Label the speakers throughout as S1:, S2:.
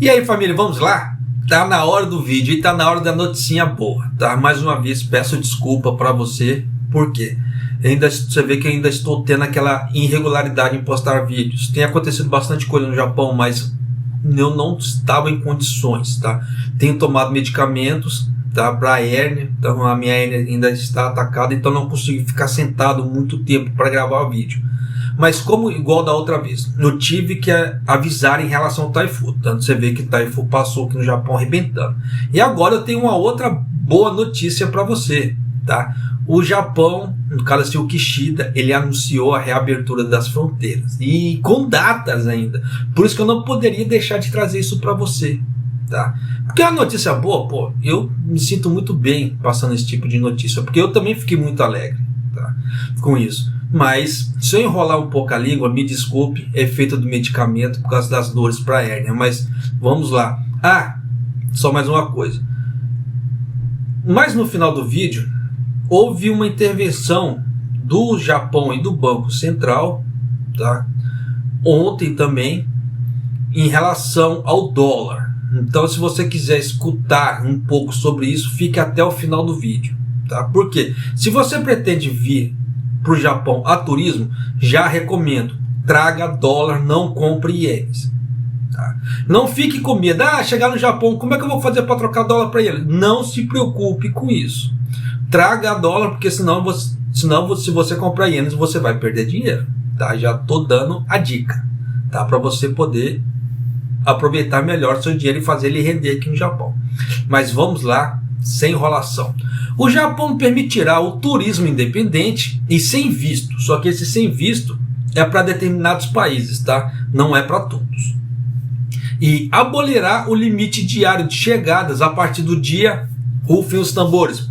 S1: E aí, família, vamos lá? Tá na hora do vídeo e tá na hora da noticinha boa, tá? Mais uma vez peço desculpa para você, porque você vê que ainda estou tendo aquela irregularidade em postar vídeos. Tem acontecido bastante coisa no Japão, mas eu não estava em condições, tá? Tenho tomado medicamentos, tá, para hérnia, então a minha hérnia ainda está atacada, então não consigo ficar sentado muito tempo para gravar o vídeo. Mas como igual da outra vez, eu tive que avisar em relação ao Taifu. Tanto você vê que o Taifu passou aqui no Japão arrebentando. E agora eu tenho uma outra boa notícia para você, tá? O Japão, no caso assim, o Kishida, ele anunciou a reabertura das fronteiras. E com datas ainda. Por isso que eu não poderia deixar de trazer isso para você, tá? Porque é uma notícia boa, pô, eu me sinto muito bem passando esse tipo de notícia. Porque eu também fiquei muito alegre, tá, com isso. Mas, se eu enrolar um pouco a língua, me desculpe, é efeito do medicamento por causa das dores para a hérnia. Mas, vamos lá. Ah, só mais uma coisa. Mas no final do vídeo, houve uma intervenção do Japão e do Banco Central, tá? Ontem também, em relação ao dólar. Então, se você quiser escutar um pouco sobre isso, fique até o final do vídeo, tá? Porque, se você pretende vir para o Japão a turismo, já recomendo, traga dólar, não compre ienes, tá? Não fique com medo, chegar no Japão, como é que eu vou fazer para trocar dólar para ele? Não se preocupe com isso, traga dólar, porque senão se você comprar ienes, você vai perder dinheiro, tá? Já estou dando a dica, tá? Para você poder aproveitar melhor seu dinheiro e fazer ele render aqui no Japão. Mas vamos lá, sem enrolação. O Japão permitirá o turismo independente e sem visto. Só que esse sem visto é para determinados países, tá? Não é para todos. E abolirá o limite diário de chegadas a partir do dia, rufem os tambores,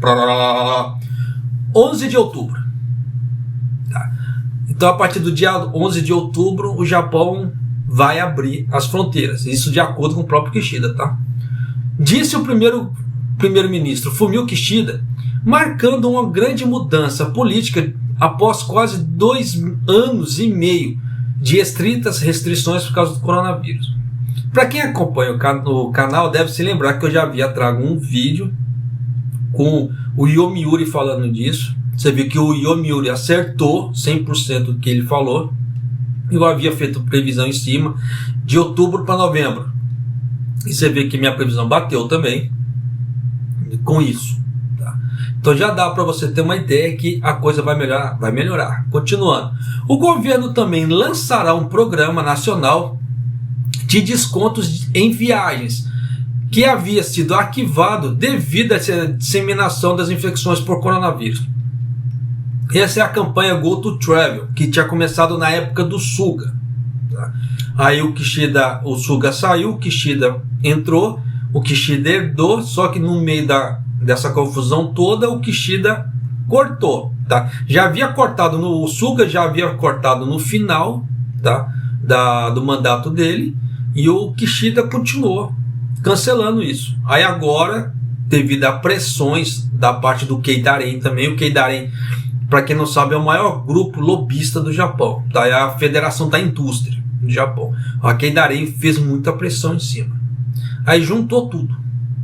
S1: 11 de outubro. Tá? Então, a partir do dia 11 de outubro, o Japão vai abrir as fronteiras. Isso de acordo com o próprio Kishida, tá? Disse o primeiro-ministro Fumio Kishida, marcando uma grande mudança política após quase 2 anos e meio de estritas restrições por causa do coronavírus. Para quem acompanha o canal deve se lembrar que eu já havia trago um vídeo com o Yomiuri falando disso. Você viu que o Yomiuri acertou 100% do que ele falou. Eu havia feito previsão em cima de outubro para novembro. E você vê que minha previsão bateu também com isso. Tá? Então já dá para você ter uma ideia que a coisa vai melhorar. Continuando. O governo também lançará um programa nacional de descontos em viagens, que havia sido arquivado devido à disseminação das infecções por coronavírus. Essa é a campanha Go to Travel, que tinha começado na época do Suga. Tá? Aí o Suga saiu, o Kishida entrou, o Kishida herdou, só que no meio dessa confusão toda, o Kishida cortou. Tá? Já havia cortado o Suga, já havia cortado no final, tá, do mandato dele, e o Kishida continuou cancelando isso. Aí agora, devido a pressões da parte do Keidaren também, o Keidaren, para quem não sabe, é o maior grupo lobista do Japão, tá? É a Federação da Indústria do Japão. A Keidaren fez muita pressão em cima. Aí juntou tudo,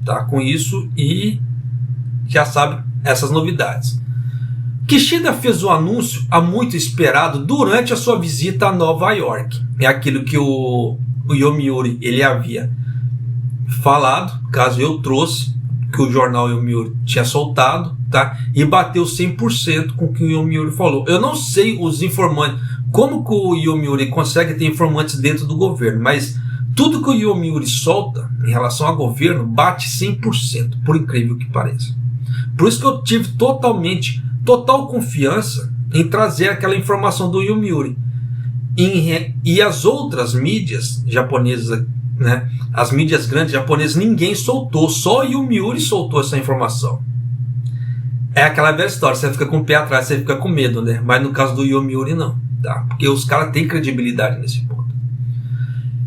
S1: tá? Com isso, e já sabe essas novidades. Kishida fez o anúncio há muito esperado durante a sua visita a Nova York. É aquilo que o Yomiuri ele havia falado, caso eu trouxe, que o jornal Yomiuri tinha soltado, tá? E bateu 100% com o que o Yomiuri falou. Eu não sei os informantes, como que o Yomiuri consegue ter informantes dentro do governo, mas tudo que o Yomiuri solta em relação ao governo bate 100%, por incrível que pareça. Por isso que eu tive total confiança em trazer aquela informação do Yomiuri. E as outras mídias japonesas, né, as mídias grandes japonesas, ninguém soltou, só o Yomiuri soltou essa informação. É aquela velha história, você fica com o pé atrás, você fica com medo, né? Mas no caso do Yomiuri não, tá? Porque os caras têm credibilidade nesse ponto.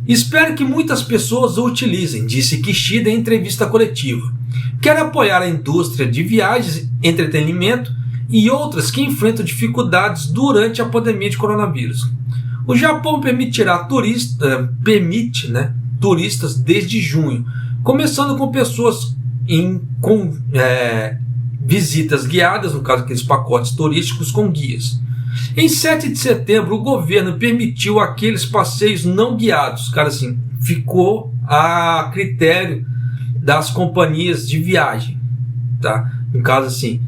S1: Espero que muitas pessoas o utilizem, disse Kishida em entrevista coletiva. Quero apoiar a indústria de viagens, entretenimento e outras que enfrentam dificuldades durante a pandemia de coronavírus. O Japão permite, né, turistas desde junho, começando com pessoas com visitas guiadas, no caso aqueles pacotes turísticos com guias. Em 7 de setembro, o governo permitiu aqueles passeios não guiados. Cara, assim, ficou a critério das companhias de viagem, tá? No caso, assim,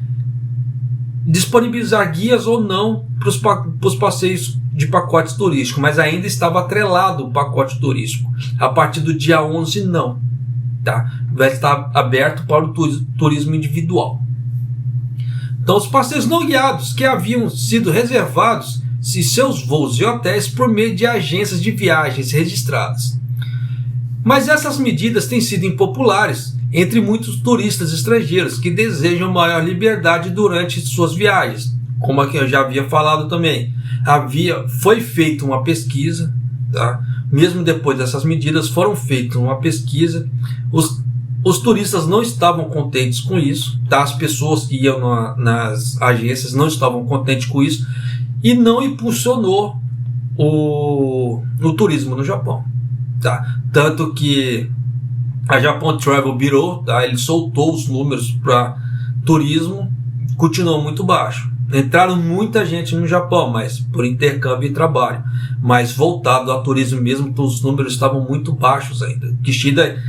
S1: disponibilizar guias ou não para os passeios de pacotes turísticos, mas ainda estava atrelado o pacote turístico. A partir do dia 11, não, tá? Vai estar aberto para o turismo individual. Então, os passeios não guiados que haviam sido reservados e seus voos e hotéis por meio de agências de viagens registradas. Mas essas medidas têm sido impopulares entre muitos turistas estrangeiros que desejam maior liberdade durante suas viagens. Como aqui eu já havia falado também, foi feita uma pesquisa, tá? Mesmo depois dessas medidas foram feitas uma pesquisa, os turistas não estavam contentes com isso, tá? As pessoas que iam nas agências não estavam contentes com isso e não impulsionou o turismo no Japão, tá? Tanto que a Japan Travel Bureau, tá? Ele soltou os números para turismo, continuou muito baixo. Entraram muita gente no Japão, mas por intercâmbio e trabalho, mas voltado ao turismo mesmo, os números estavam muito baixos ainda. Kishida,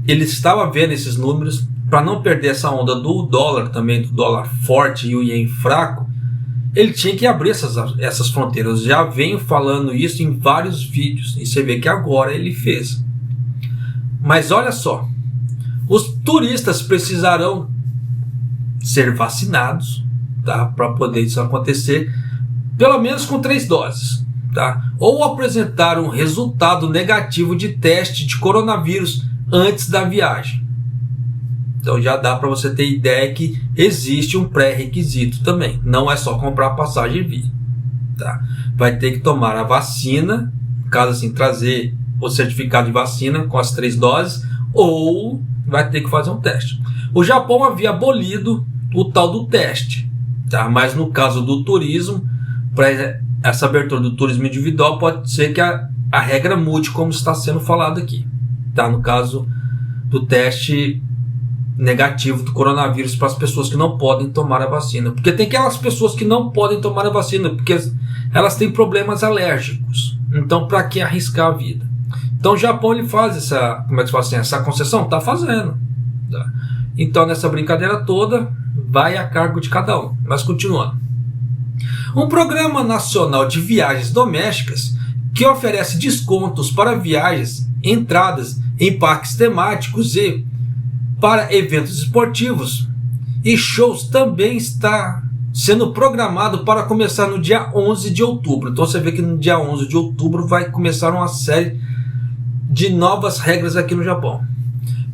S1: ele estava vendo esses números para não perder essa onda do dólar também, do dólar forte e o ien fraco. Ele tinha que abrir essas fronteiras. Já venho falando isso em vários vídeos e você vê que agora ele fez. Mas olha só, os turistas precisarão ser vacinados, tá, para poder isso acontecer, pelo menos com 3 doses, tá? Ou apresentar um resultado negativo de teste de coronavírus antes da viagem. Então já dá para você ter ideia que existe um pré-requisito também. Não é só comprar passagem e vir, tá? Vai ter que tomar a vacina, caso assim, trazer o certificado de vacina com as 3 doses, ou vai ter que fazer um teste. O Japão havia abolido o tal do teste, tá? Mas no caso do turismo, para essa abertura do turismo individual, pode ser que a regra mude, como está sendo falado aqui, tá? No caso do teste negativo do coronavírus para as pessoas que não podem tomar a vacina, porque tem aquelas pessoas que não podem tomar a vacina porque elas têm problemas alérgicos. Então, para que arriscar a vida? Então, o Japão ele faz essa, como é que se fala assim, essa concessão? Está fazendo, tá? Então, nessa brincadeira toda, vai a cargo de cada um. Mas continuando. Um programa nacional de viagens domésticas que oferece descontos para viagens, entradas em parques temáticos e para eventos esportivos e shows também está sendo programado para começar no dia 11 de outubro. Então você vê que no dia 11 de outubro vai começar uma série de novas regras aqui no Japão.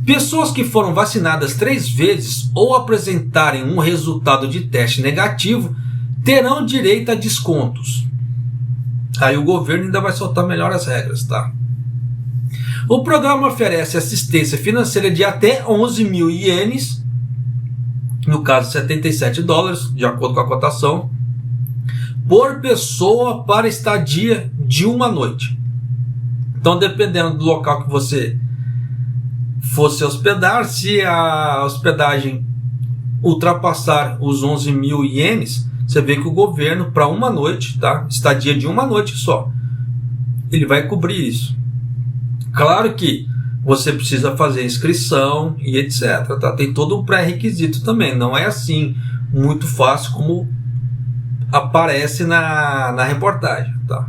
S1: Pessoas que foram vacinadas 3 vezes ou apresentarem um resultado de teste negativo terão direito a descontos. Aí o governo ainda vai soltar melhor as regras, tá? O programa oferece assistência financeira de até 11 mil ienes, no caso 77 dólares, de acordo com a cotação, por pessoa para estadia de uma noite. Então, dependendo do local que você fosse hospedar, se a hospedagem ultrapassar os 11 mil ienes, você vê que o governo, para uma noite, tá? Estadia de uma noite só, ele vai cobrir isso. Claro que você precisa fazer inscrição e etc, tá? Tem todo um pré-requisito também, não é assim muito fácil como aparece na reportagem, tá?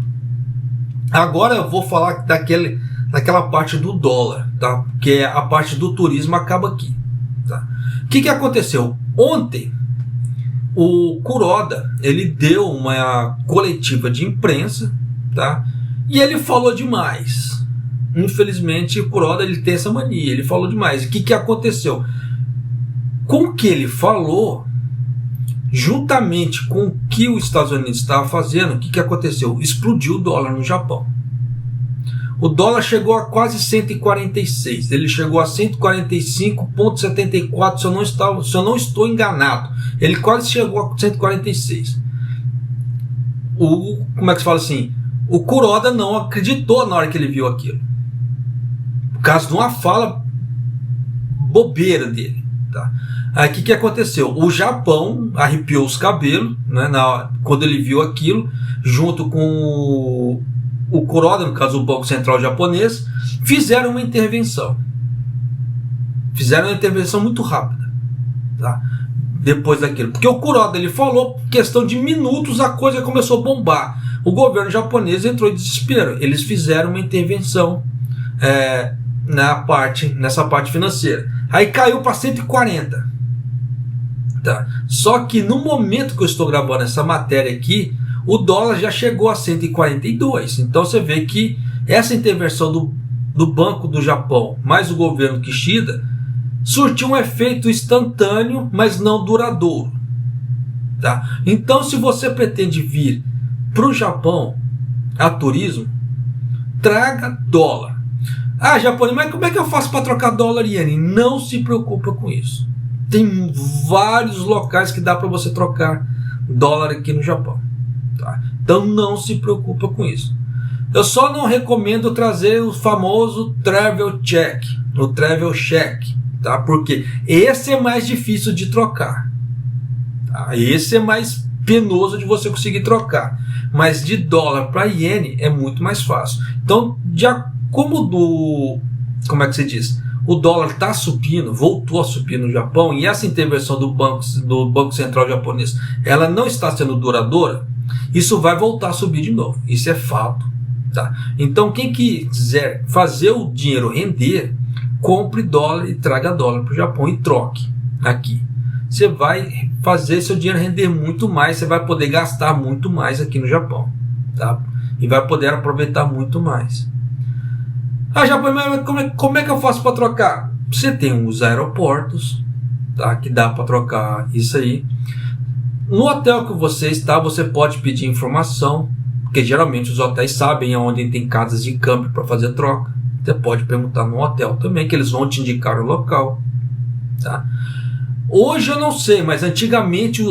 S1: Agora eu vou falar daquela parte do dólar, tá? Porque a parte do turismo acaba aqui, tá? O que aconteceu? Ontem o Kuroda, ele deu uma coletiva de imprensa, tá? E ele falou demais. Infelizmente, o Kuroda ele tem essa mania, ele falou demais. O que aconteceu? Com o que ele falou, juntamente com o que os Estados Unidos estavam fazendo, o que aconteceu? Explodiu o dólar no Japão. O dólar chegou a quase 146, ele chegou a 145,74, se eu não estou enganado. Ele quase chegou a 146. Como é que se fala assim? O Kuroda não acreditou na hora que ele viu aquilo, por causa de uma fala bobeira dele, tá? Aí o que aconteceu? O Japão arrepiou os cabelos, né, quando ele viu aquilo, junto com o Kuroda, no caso o Banco Central japonês, fizeram uma intervenção. Fizeram uma intervenção muito rápida, tá? Depois daquilo. Porque o Kuroda, ele falou, questão de minutos a coisa começou a bombar. O governo japonês entrou em desespero. Eles fizeram uma intervenção nessa parte financeira. Aí caiu para 140. Tá? Só que no momento que eu estou gravando essa matéria aqui, o dólar já chegou a 142. Então você vê que essa intervenção do Banco do Japão mais o governo Kishida surtiu um efeito instantâneo, mas não duradouro. Tá? Então, se você pretende vir para o Japão a turismo, traga dólar. Ah, japonês, mas como é que eu faço para trocar dólar e iene? Não se preocupa com isso. Tem vários locais que dá para você trocar dólar aqui no Japão. Tá? Então não se preocupa com isso. Eu só não recomendo trazer o famoso travel check, o travel check, tá? Porque esse é mais difícil de trocar. Tá? Esse é mais penoso de você conseguir trocar. Mas de dólar para iene é muito mais fácil. Então, como é que se diz? O dólar está subindo, voltou a subir no Japão, e essa intervenção do Banco Central japonês, ela não está sendo duradoura, isso vai voltar a subir de novo. Isso é fato. Tá? Então, quem quiser fazer o dinheiro render, compre dólar e traga dólar para o Japão e troque aqui. Você vai fazer seu dinheiro render muito mais, você vai poder gastar muito mais aqui no Japão. Tá? E vai poder aproveitar muito mais. Ah, Japão, mas como é que eu faço para trocar? Você tem os aeroportos, tá? Que dá para trocar isso aí. No hotel que você está, você pode pedir informação, porque geralmente os hotéis sabem onde tem casas de câmbio para fazer troca. Você pode perguntar no hotel também, que eles vão te indicar o local. Tá? Hoje eu não sei, mas antigamente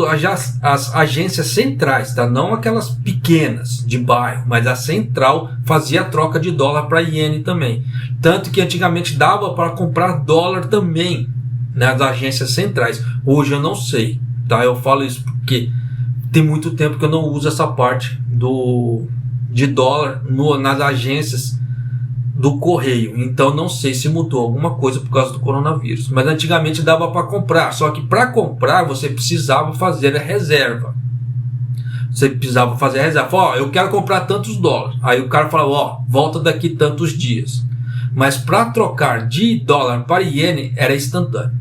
S1: as agências centrais, tá? Não aquelas pequenas de bairro, mas a central fazia a troca de dólar para iene também. Tanto que antigamente dava para comprar dólar também nas agências centrais. Hoje eu não sei, tá? Eu falo isso porque tem muito tempo que eu não uso essa parte de dólar nas agências do correio, então não sei se mudou alguma coisa por causa do coronavírus, mas antigamente dava para comprar, só que para comprar você precisava fazer a reserva. Você precisava fazer a reserva. Ó, eu quero comprar tantos dólares. Aí o cara falava, ó, volta daqui tantos dias. Mas para trocar de dólar para iene era instantâneo.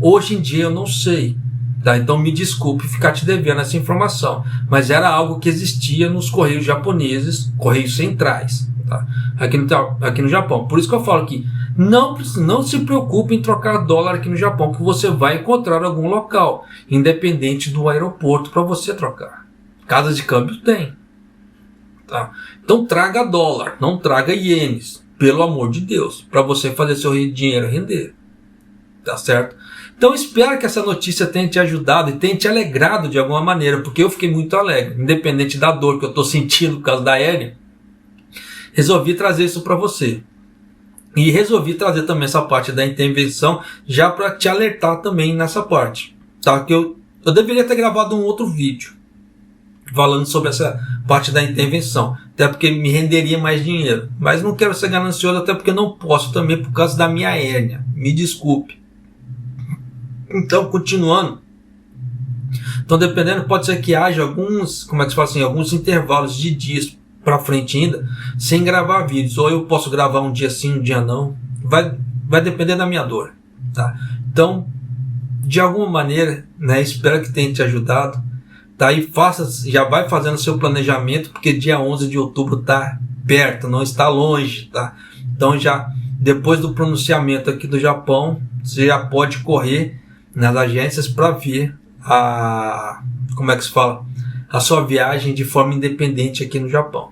S1: Hoje em dia eu não sei, tá? Então me desculpe ficar te devendo essa informação, mas era algo que existia nos correios japoneses, correios centrais. Tá? Aqui no Japão. Por isso que eu falo que não se preocupe em trocar dólar aqui no Japão, que você vai encontrar algum local, independente do aeroporto, para você trocar. Casas de câmbio tem. Tá? Então traga dólar, não traga ienes, pelo amor de Deus, para você fazer seu dinheiro render. Tá certo? Então espero que essa notícia tenha te ajudado e tenha te alegrado de alguma maneira, porque eu fiquei muito alegre, independente da dor que eu estou sentindo por causa da aérea. Resolvi trazer isso para você. E resolvi trazer também essa parte da intervenção, já para te alertar também nessa parte. Tá? Que eu deveria ter gravado um outro vídeo falando sobre essa parte da intervenção. Até porque me renderia mais dinheiro. Mas não quero ser ganancioso, até porque não posso também por causa da minha hérnia. Me desculpe. Então, continuando. Então, dependendo, pode ser que haja alguns, como é que se fala assim, alguns intervalos de dias para frente ainda, sem gravar vídeos, ou eu posso gravar um dia sim, um dia não, vai depender da minha dor, tá? Então, de alguma maneira, né, espero que tenha te ajudado, tá? E já vai fazendo seu planejamento, porque dia 11 de outubro tá perto, não está longe, tá? Então, já depois do pronunciamento aqui do Japão, você já pode correr nas agências para ver como é que se fala? A sua viagem de forma independente aqui no Japão.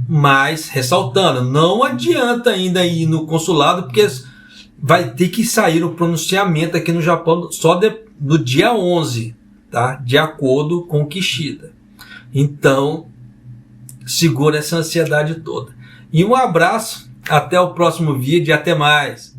S1: Mas, ressaltando, não adianta ainda ir no consulado, porque vai ter que sair o pronunciamento aqui no Japão só no dia 11, tá? De acordo com o Kishida. Então, segura essa ansiedade toda. E um abraço, até o próximo vídeo e até mais.